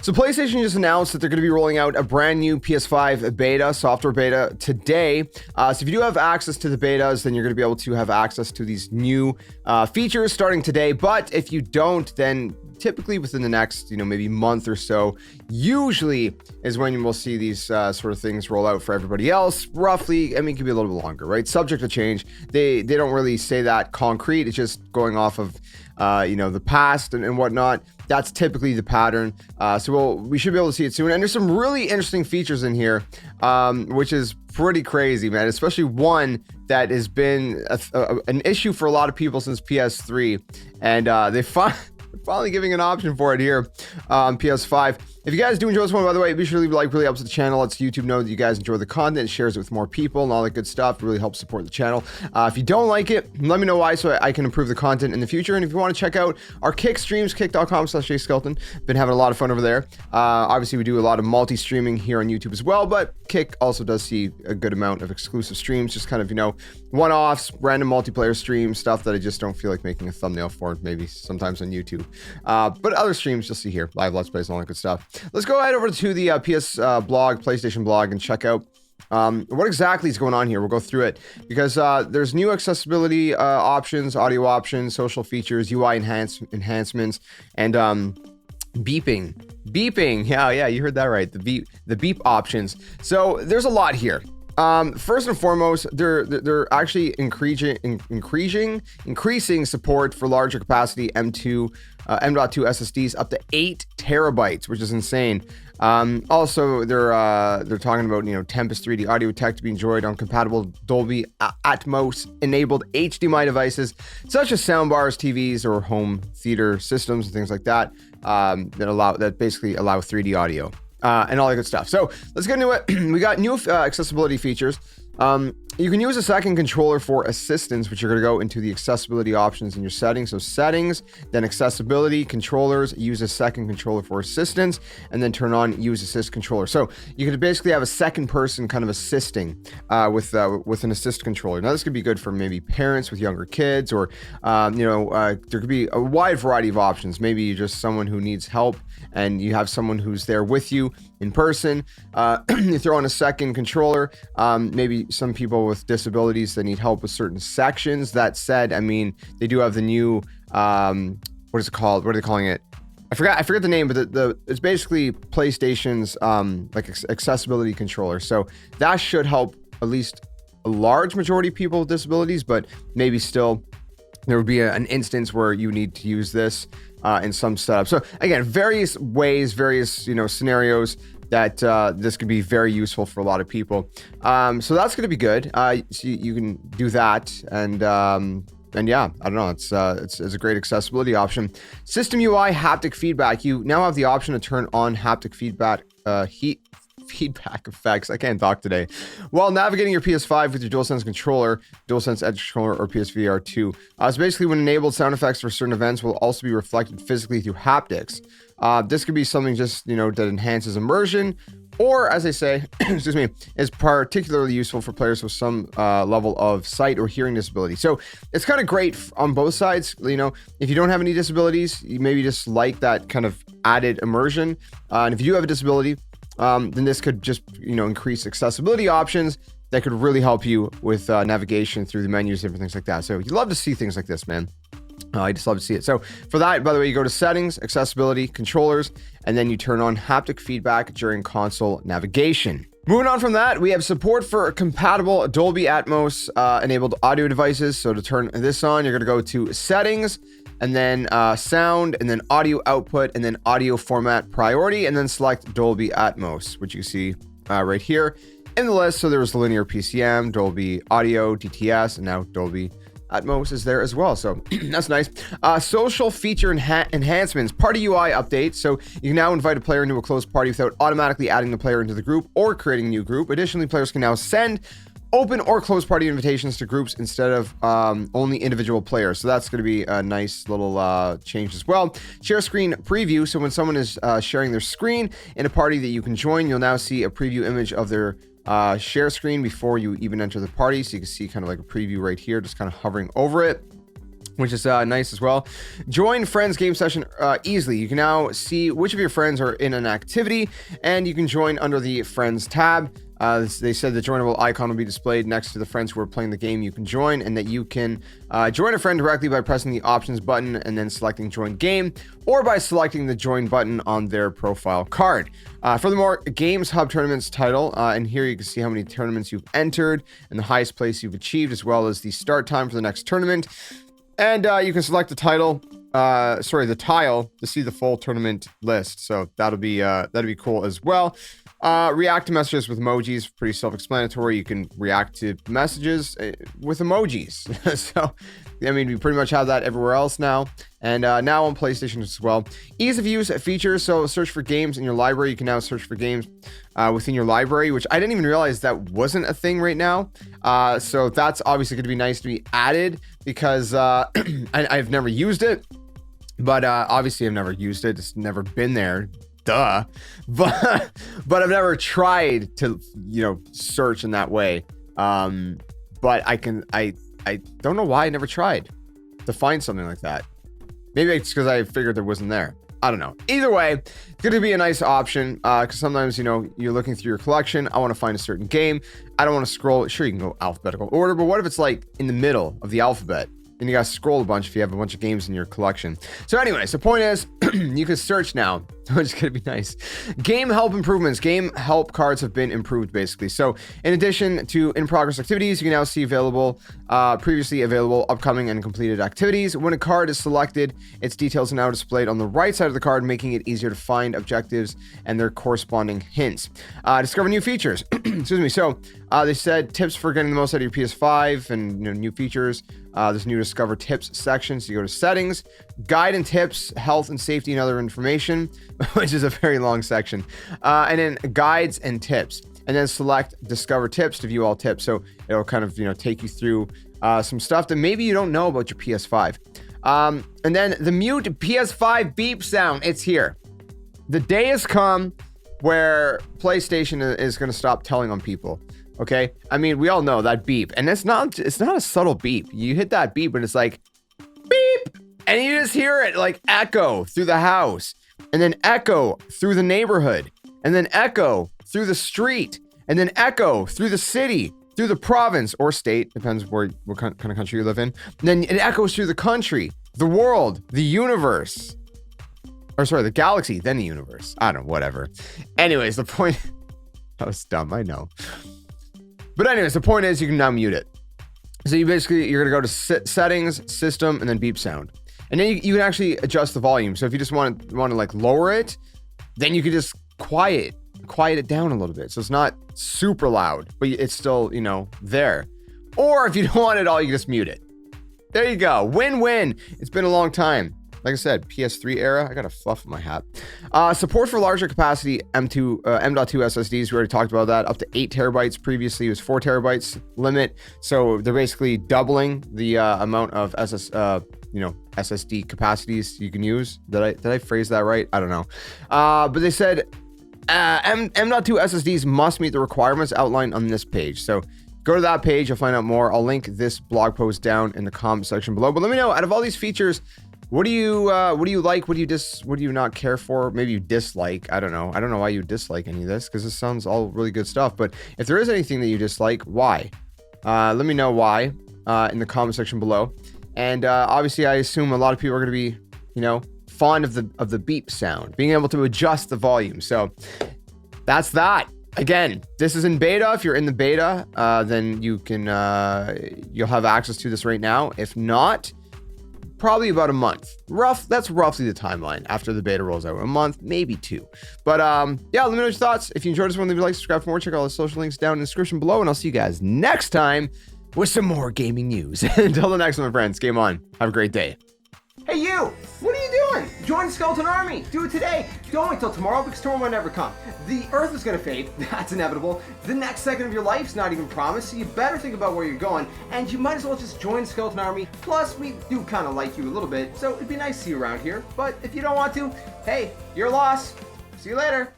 So PlayStation just announced that they're going to be rolling out a brand new PS5 beta, software beta today. So if you do have access to the betas, then you're going to be able to have access to these new features starting today. But if you don't, then typically within the next, maybe month or so, usually is when we'll see these sort of things roll out for everybody else. Roughly, it could be a little bit longer, right? Subject to change. They don't really say that concrete. It's just going off of the past and whatnot. That's typically the pattern. So we should be able to see it soon. And there's some really interesting features in here, which is pretty crazy, man. Especially one that has been an issue for a lot of people since PS3. And they finally giving an option for it here on PS5. If you guys do enjoy this one, by the way, be sure to leave a like. Really helps the channel. Lets YouTube know that you guys enjoy the content. Shares it with more people and all that good stuff. It really helps support the channel. If you don't like it, let me know why so I can improve the content in the future. And if you want to check out our Kick streams, kick.com/JSkeleton. Been having a lot of fun over there. Obviously, we do a lot of multi-streaming here on YouTube as well, but Kick also does see a good amount of exclusive streams, just kind of, one-offs, random multiplayer streams, stuff that I just don't feel like making a thumbnail for, maybe sometimes on YouTube. But other streams you'll see here, live Let's Plays and all that good stuff. Let's go ahead over to the PS blog, PlayStation blog, and check out what exactly is going on here. We'll go through it because there's new accessibility options, audio options, social features, UI enhancements, and beeping. Yeah, you heard that right. The beep options. So there's a lot here. First and foremost, they're actually increasing support for larger capacity M.2 SSDs up to 8 terabytes, which is insane. Also, they're talking about Tempest 3D audio tech to be enjoyed on compatible Dolby Atmos enabled HDMI devices such as soundbars, TVs, or home theater systems and things like that that basically allow 3D audio. And all that good stuff. So let's get into it. We got new accessibility features. You can use a second controller for assistance, which you're going to go into the accessibility options in your settings. So settings, then accessibility, controllers, use a second controller for assistance, and then turn on use assist controller. So you could basically have a second person kind of assisting with an assist controller. Now this could be good for maybe parents with younger kids, or there could be a wide variety of options. Maybe you're just someone who needs help and you have someone who's there with you in person. You throw on a second controller. Maybe some people with disabilities that need help with certain sections. That said, they do have the new what is it called? What are they calling it? I forget the name, but it's basically PlayStation's accessibility controller. So that should help at least a large majority of people with disabilities, but maybe still there would be an instance where you need to use this in some setup. So again, various ways, various scenarios that this could be very useful for a lot of people. So that's going to be good. So you can do that, and yeah, I don't know. It's a great accessibility option. System UI haptic feedback. You now have the option to turn on haptic feedback feedback effects. I can't talk today. While navigating your PS5 with your DualSense controller, DualSense Edge controller, or PSVR 2. So basically, when enabled, sound effects for certain events will also be reflected physically through haptics. This could be something just that enhances immersion, or as I say, excuse me, is particularly useful for players with some level of sight or hearing disability. So it's kind of great on both sides. If you don't have any disabilities, you maybe just like that kind of added immersion. And if you do have a disability, then this could just increase accessibility options that could really help you with navigation through the menus, different things like that. So you love to see things like this, man. I just love to see it. So for that, by the way, you go to settings, accessibility, controllers, and then you turn on haptic feedback during console navigation. Moving on from that, we have support for compatible Dolby Atmos enabled audio devices. So to turn this on, you're going to go to settings, and then sound, and then audio output, and then audio format priority, and then select Dolby Atmos, which you see right here in the list. So there was the linear PCM, Dolby Audio, DTS, and now Dolby Atmos is there as well. So that's nice. Social feature enhancements, party UI updates. So you can now invite a player into a closed party without automatically adding the player into the group or creating a new group. Additionally, players can now send open or closed party invitations to groups instead of only individual players. So that's going to be a nice little change as well. Share screen preview. So when someone is sharing their screen in a party that you can join, you'll now see a preview image of their share screen before you even enter the party. So you can see kind of like a preview right here, just kind of hovering over it. which is nice as well. Join friends game session easily. You can now see which of your friends are in an activity, and you can join under the friends tab. They said the joinable icon will be displayed next to the friends who are playing the game you can join, and that you can join a friend directly by pressing the options button and then selecting join game, or by selecting the join button on their profile card. Furthermore, Games Hub Tournaments title, and here you can see how many tournaments you've entered and the highest place you've achieved, as well as the start time for the next tournament. And you can select the the tile to see the full tournament list. So that'll be cool as well. React to messages with emojis, pretty self-explanatory. You can react to messages with emojis. So, I mean, we pretty much have that everywhere else now. And now on PlayStation as well. Ease of use features. So search for games in your library. You can now search for games within your library, which I didn't even realize that wasn't a thing right now. So that's obviously going to be nice to be added, because I've never used it. But obviously I've never used it. It's never been there. Duh. But I've never tried to, search in that way. But I don't know why I never tried to find something like that. Maybe it's because I figured it wasn't there. I don't know. Either way, it's going to be a nice option, because sometimes, you're looking through your collection. I want to find a certain game. I don't want to scroll. Sure, you can go alphabetical order, but what if it's like in the middle of the alphabet? And you got to scroll a bunch if you have a bunch of games in your collection. So anyways, the point is, you can search now, which is going to be nice. Game help improvements. Game help cards have been improved, basically. So in addition to in-progress activities, you can now see previously available, upcoming, and completed activities. When a card is selected, its details are now displayed on the right side of the card, making it easier to find objectives and their corresponding hints. Discover new features. Excuse me. So they said tips for getting the most out of your PS5 and new features. There's new discover tips section. So you go to settings, guide and tips, health and safety and other information, which is a very long section. And then guides and tips, and then select discover tips to view all tips. So it'll kind of, take you through some stuff that maybe you don't know about your PS5. And then the mute PS5 beep sound. It's here. The day has come where PlayStation is going to stop telling on people. Okay, I mean, we all know that beep, and it's not a subtle beep. You hit that beep and it's like beep, and you just hear it like echo through the house, and then echo through the neighborhood, and then echo through the street, and then echo through the city, through the province or state, depends what kind of country you live in. And then it echoes through the country, the world, the universe, or sorry, the galaxy, then the universe. I don't know, whatever. Anyways, the point, that was dumb, I know. But anyways, the point is you can now mute it. So you're going to go to settings, system, and then beep sound. And then you can actually adjust the volume. So if you just want to like lower it, then you can just quiet it down a little bit. So it's not super loud, but it's still, there. Or if you don't want it all, you can just mute it. There you go. Win-win. It's been a long time. Like I said, PS3 era. I got a fluff in my hat. Support for larger capacity M.2 SSDs. We already talked about that. Up to 8 terabytes. Previously, it was 4 terabytes limit. So they're basically doubling the amount of SSD capacities you can use. Did I phrase that right? I don't know. But they said M.2 SSDs must meet the requirements outlined on this page. So go to that page. You'll find out more. I'll link this blog post down in the comment section below. But let me know, out of all these features, what do you like? What do you not care for? Maybe you dislike. I don't know why you dislike any of this, because this sounds all really good stuff. But if there is anything that you dislike, why? Let me know why in the comment section below. And obviously, I assume a lot of people are going to be, fond of the beep sound, being able to adjust the volume. So that's that. Again, this is in beta. If you're in the beta, then you can you'll have access to this right now. If not, probably about a month. That's roughly the timeline after the beta rolls out. A month, maybe 2. But yeah, let me know your thoughts. If you enjoyed this one, leave a like, subscribe for more. Check out all the social links down in the description below, and I'll see you guys next time with some more gaming news. Until the next one, my friends, game on. Have a great day. Hey you! What are you doing? Join the Skeleton Army! Do it today! Don't wait till tomorrow, because tomorrow might never come. The Earth is gonna fade, that's inevitable. The next second of your life's not even promised, so you better think about where you're going, and you might as well just join the Skeleton Army. Plus, we do kind of like you a little bit, so it'd be nice to see you around here. But if you don't want to, hey, your loss. See you later.